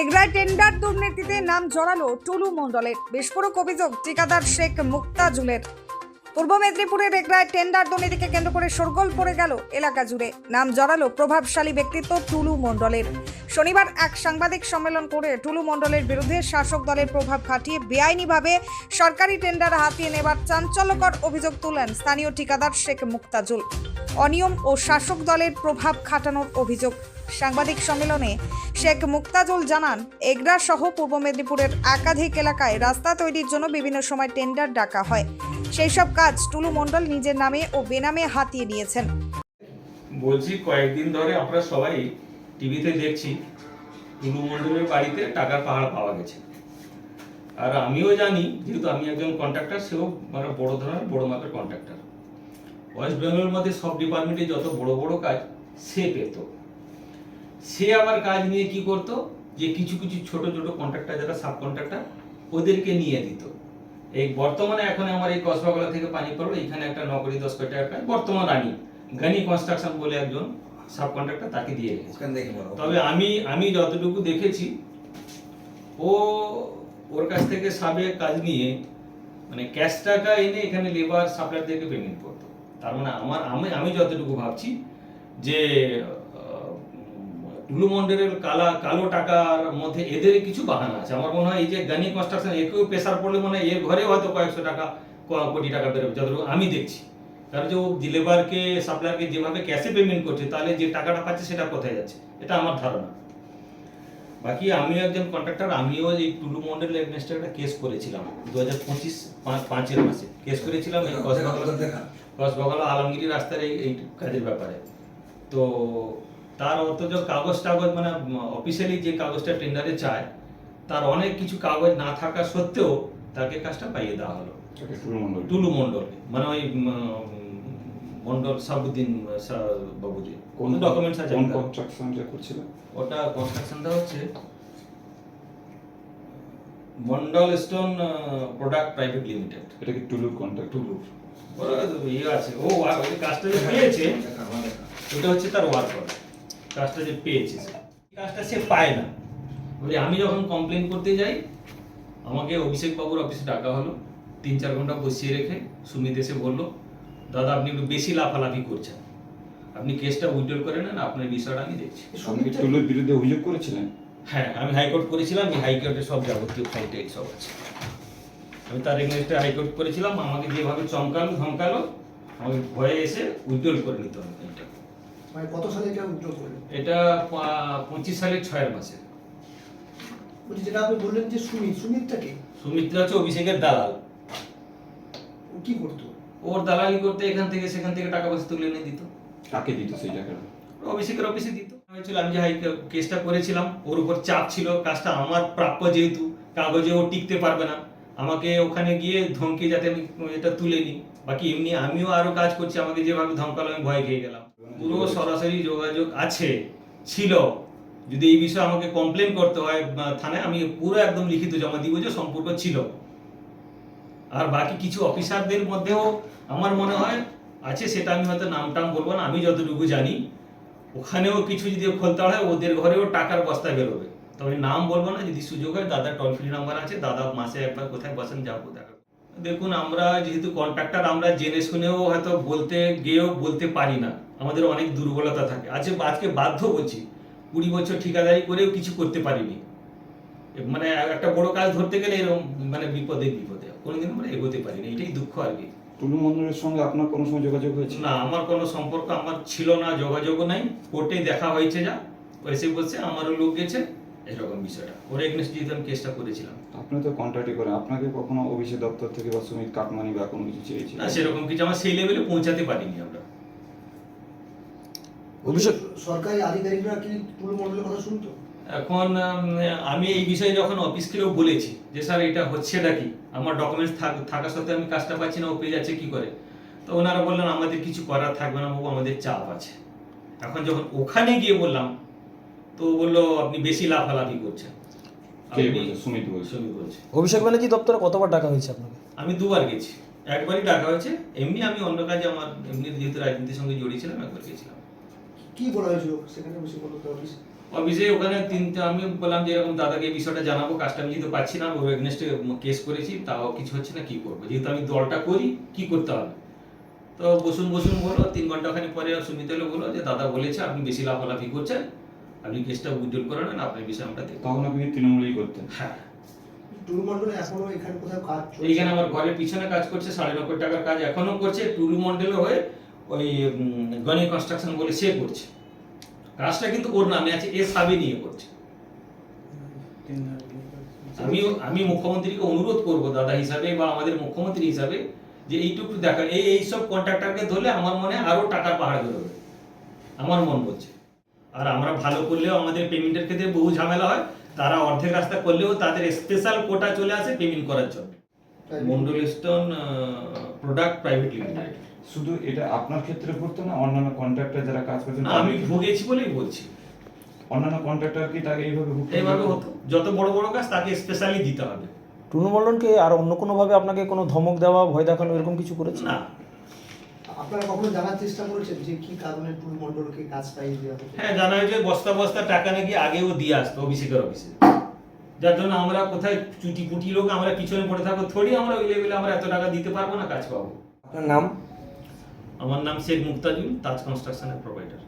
এগরায় tender দুর্নীতিতে নাম জড়ালো টুলু মণ্ডলের। বিস্ফোরক অভিযোগ ঠিকাদার শেখ মুক্তাজুলের। পূর্ব মেদিনীপুরের এগরায় টেন্ডার দুর্নীতিকে কেন্দ্র করে শোরগোল পড়ে গেল এলাকা জুড়ে। নাম জড়ালো প্রভাবশালী ব্যক্তিত্ব টুলু মণ্ডলের। শনিবার এক সাংবাদিক সম্মেলন করে টুলু মণ্ডলের বিরুদ্ধে শাসক দলের প্রভাব খাটিয়ে বেআইনিভাবে সরকারি টেন্ডার হাতিয়ে নেবার চাঞ্চল্যকর অভিযোগ তুলেন স্থানীয় ঠিকাদার শেখ মুক্তাজুল। অনিয়ম ও শাসক দলের প্রভাব খাটানোর অভিযোগ। সাংবাদিক সম্মেলনে শেখ মুক্তাজুল জানান, এগরা সহ পূর্ব মেদিনীপুরের একাধিক এলাকায় রাস্তা তৈরির জন্য বিভিন্ন সময় টেন্ডার ডাকা হয়। সেই সব কাজ টুলু মণ্ডল নিজের নামে ও বেনামে হাতিয়ে নিয়েছেন। বলছি, কয়েকদিন ধরে আমরা সবাই টিভিতে দেখছি টুলু মণ্ডলের বাড়িতে টাকার পাহাড় পাওয়া গেছে। আর আমিও জানি, যেহেতু আমি একজন কন্ট্রাক্টর, সেও মানে বড় ধরনের বড় মাপের কন্ট্রাক্টর। ওয়েস্ট বেঙ্গলের মধ্যে সব ডিপার্টমেন্টে যত বড় বড় কাজ সে পেত। সে আবার কাজ নিয়ে কি করত, যে কিছু কিছু ছোট ছোট কন্ট্রাক্টর যারা সাব কন্ট্রাক্টর ওদেরকে নিয়ে দিত। এই বর্তমানে এখন আমার এই কসবাগলা থেকে পানি পড়লো, এখানে একটা 9 কোটি 10 কোটি টাকা কাজ বর্তমান গানি কনস্ট্রাকশন বলে একজন সাব কন্ট্রাক্টর, তাকে দিয়ে রেখেছে। তবে আমি যতটুকু দেখেছি, ওর কাছ থেকে সাবেক কাজ নিয়ে মানে ক্যাশ টাকা এনে এখানে লেবার সাপ্লায়ারদেরকে পেমেন্ট করতো। তার মানে আমি যতটুকু ভাবছি যে টুলু মণ্ডলের কালো টাকার মধ্যে এদের কিছু বাহানা আছে। আমার মনে হয় এই যে গানি কনস্ট্রাকশন, একেও প্রেসার পড়লে মনে হয় এর ঘরে হয়তো কয়েকশো টাকা কোটি টাকা বেরোবে, যতটুকু আমি দেখছি। কারণ যে ও লেবারকে সাপ্লায়ারকে যেভাবে ক্যাশে পেমেন্ট করছে, তাহলে যে টাকাটা পাচ্ছে সেটা কোথায় যাচ্ছে, এটা আমার ধারণা। বাকি আমিও একজন কন্ট্রাক্টর, আমিও এই টুলু মণ্ডলের এগেইনস্টে একটা কেস করেছিলাম 2025-5 মাসে কেস করেছিলাম এই কসবাগলা আলমগিরি রাস্তার এই কাজের ব্যাপারে। তো তার অর্থ যে কাগজ মানে অফিসিয়ালি যে কাগজটা টেন্ডারে চায়, তার অনেক কিছু কাগজ না থাকা সত্ত্বেও তাকে কাজটা পাইয়ে দেওয়া হলো। টুলু মণ্ডল মানে ওই মণ্ডল সাবুদ্দিন বাবুজি। কোন ডকুমেন্টস আছে? কোন কনস্ট্রাকশনটা করছিল? ওটা কনস্ট্রাকশনটা হচ্ছে Mondal stone product private limited. এটা কি টুলুর কন্ট্রাক্ট? টুলুর ওরা ইয়ে আছে। ও ওই কাজটা যে পেয়েছে, ওটা হচ্ছে তার ওয়ার্ক অর্ডার। কাজটা যে পেয়েছে, কাজটা সে পায় না। বলে আমি যখন কমপ্লেন করতে যাই, আমাকে অভিষেক বাবুর অফিসে ডাকা হলো। 3-4 ঘন্টা বসিয়ে রেখে সুমিত এসে বলল, দাদা আপনি একটু বেশি লাফালাফি করছেন, আপনি কেসটা উইথড্র করে নেন, আপনার বিষয়টা আমি দেখছি। আপনি কি টুলুর বিরুদ্ধে অভিযোগ করেছিলেন? হ্যাঁ, আমি হাইকোর্ট করেছিলাম। এই হাইকোর্টের সব যাবতীয় ফাইলটা সব আছে। আমি তার এগেইনস্টে হাইকোর্ট করেছিলাম। আমাকে যেভাবে ধমকালো, আমাকে ভয়ে এসে উইথড্র করে নিতে হবে। এটা মানে কত সালে এটা উইথড্র করলেন? এটা 25 সালের 6 মাসে। বলছি, যেটা আপনি বললেন যে সুমিতটা কি? সুমিত্রা হচ্ছে অভিষেকের দালাল। ও কি করতো? ওর দালালি করতে এখান থেকে সেখান থেকে টাকা পয়সা তুলে এনে দিত। কাকে দিত সেই টাকাটা? অভিষেকের অফিসে দিত। হয়েছিল আমি যে কেসটা করেছিলাম, ওর উপর চাপ ছিল, কাজটা আমার প্রাপ্য, যেহেতু কাগজে ও টিকতে পারবে না, আমাকে ওখানে গিয়ে ধমকে যাতে আমি এটা তুলে নিই। বাকি এমনি আমিও আরো কাজ করছি, আমাকে যেভাবে ধমকালো আমি ভয় খেয়ে গেলাম। পুরো সরাসরি যোগাযোগ ছিল। যদি এই বিষয়ে আমাকে কমপ্লেন করতে হয় থানায়, আমি পুরো একদম লিখিত জমা দিব যে সম্পর্ক ছিল। আর বাকি কিছু অফিসারদের মধ্যেও আমার মনে হয় আছে, সেটা আমি হয়তো নামটাম বলবো না। আমি যতটুকু জানি, ওখানেও কিছু যদি খোলতে হয়, ওদের ঘরেও টাকার বস্তা বেরোবে। তবে নাম বলবো না, যদি সুযোগ হয় দাদার টোল ফ্রি নাম্বার আছে, দাদা মাসে একবার কোথায় বসেন, যাবো দেখা। দেখুন, আমরা যেহেতু কন্ট্রাক্টর, আমরা জেনে শুনেও হয়তো বলতে গিয়েও বলতে পারি না, আমাদের অনেক দুর্বলতা থাকে। আজকে বাধ্য বলছি, 20 বছর ঠিকাদারি করেও কিছু করতে পারিনি। মানে একটা বড় কাজ ধরতে গেলে এরকম মানে বিপদে কোনোদিন আমরা এগোতে পারিনি, এটাই দুঃখ আর কি। টুলু মণ্ডলের সঙ্গে আপনার কোনো সময় যোগাযোগ হয়েছে? না, আমার কোনো সম্পর্ক আমার ছিল না, যোগাযোগও নাই। কোর্টে দেখা হয়েছে, যা এসে বলছে আমারও লোক গেছে, এরকম বিষয়টা। ওর এগেইনস্ট যেহেতু আমি কেসটা করেছিলাম। আপনি তো কন্ট্রাক্টই করেন, আপনাকে কখনো অভিষেক দপ্তর থেকে বা সুমিত কাটমানি বা কোনো কিছু চেয়েছে? না, সেরকম কিছু আমার সেই লেভেলে পৌঁছাতে পারিনি আমরা। অভিষেক সরকারি আধিকারিকরা কি টুলু মণ্ডলের কথা শুনতো? এখন আমি এই বিষয়ে যখন অফিস থেকেও বলেছি যে স্যার এটা হচ্ছেটা কি, আমার ডকুমেন্টস থাকা সত্ত্বেও আমি কাজটা পাচ্ছি না, ও পেয়ে যাচ্ছে কি করে, তো ওনারা বললেন আমাদের কিছু করার থাকবে না বাবু, আমাদের চাপ আছে। এখন যখন ওখানে গিয়ে বললাম, তো বললো আপনি বেশি লাফালাফি করছেন। সুমিত বলছে। অভিষেক ব্যানার্জি দপ্তরে কতবার ডাকা হয়েছে আপনাকে? আমি 2 বার গেছি। একবারই ডাকা হয়েছে, এমনি আমি অন্য কাজে আমার এমনি যেহেতু রাজনীতির সঙ্গে জড়িয়ে ছিলাম, একবার গেছিলাম। কি বলা হয়েছিল সেখানে? বেশি বলতো অফিস অফিসে ওখানে আমি বললাম যে এরকম দাদাকে এই বিষয়টা জানাবো, কাজটা আমি যেহেতু পাচ্ছি না, ওর এগনেস্টে কেস করেছি, তাও কিছু হচ্ছে না, কি করবো, যেহেতু আমি দলটা করি কি করতে হবে। তো বসুন বলো, 3 ঘন্টাখানি পরে সুমিত এলো, বললো যে দাদা বলেছে আপনি বেশি লাফালাফি করছেন, আপনি কেসটা উইথড্রল করে নেন, আপনার বিষয়ে আমরা দেখবো। তখন আপনি তৃণমূলই করতেন? হ্যাঁ, টুলু মণ্ডল এখনো এখানে কোথাও কাজ চলছে? এইখানে আমার ঘরের পিছনে কাজ করছে, 90,000 টাকার কাজ এখনো করছে, টুলু মন্ডলের হয়ে ওই গনি কনস্ট্রাকশন বলে সে করছে কাজটা, কিন্তু ওর নামে আছে, এ সাবে নিয়ে করছে। আমি মুখ্যমন্ত্রীকে অনুরোধ করব দাদা হিসাবে বা আমাদের মুখ্যমন্ত্রী হিসাবে যে এইটুকু দেখা, এইসব কন্ট্রাক্টরকে ধরলে আমার মনে হয় আরো টাকার পাহাড় বেরোবে, আমার মন বলছে। আর আমরা ভালো করলেও আমাদের পেমেন্টের ক্ষেত্রে বহু ঝামেলা হয়, তারা অর্ধেক রাস্তা করলেও তাদের স্পেশাল কোটা চলে আসে পেমেন্ট করার জন্য। Mondal stone product private limited. শুধু এটা আপনার ক্ষেত্রে পড়তো না, অন্যান্য কন্ট্রাক্টর যারা কাজ করছেন? আমি ভুগেছি বলেই বলছি, অন্যান্য কন্ট্রাক্টর কি তাকে এইভাবে ভুগতে এইভাবে হতো, যত বড় বড় কাজ তাকে স্পেশালি দিতে হবে। টুনু মণ্ডলকে আর অন্য কোনোভাবে আপনাকে কোনো ধমক দেওয়া, ভয় দেখানো এরকম কিছু করেছে? না। আপনারা কখনো জানার চেষ্টা করেছেন যে কি কারণে টুলু মণ্ডলকে কাজ পাইয়ে দেওয়া হচ্ছে? হ্যাঁ, জানা হয়েছে বস্তা বস্তা টাকা নাকি আগেও দিয়ে আসতো অভিষেকের অফিসে, যার জন্য আমরা কোথায় চুটি পুটি লোক আমরা পিছনে পড়ে থাকবো, থোড়ি আমরা ওই লেভেলে আমরা এত টাকা দিতে পারবো না, কাজ পাবো। আপনার নাম? আমার নাম শেখ মুক্তাজুল, তাজ কনস্ট্রাকশনের প্রোভাইডার।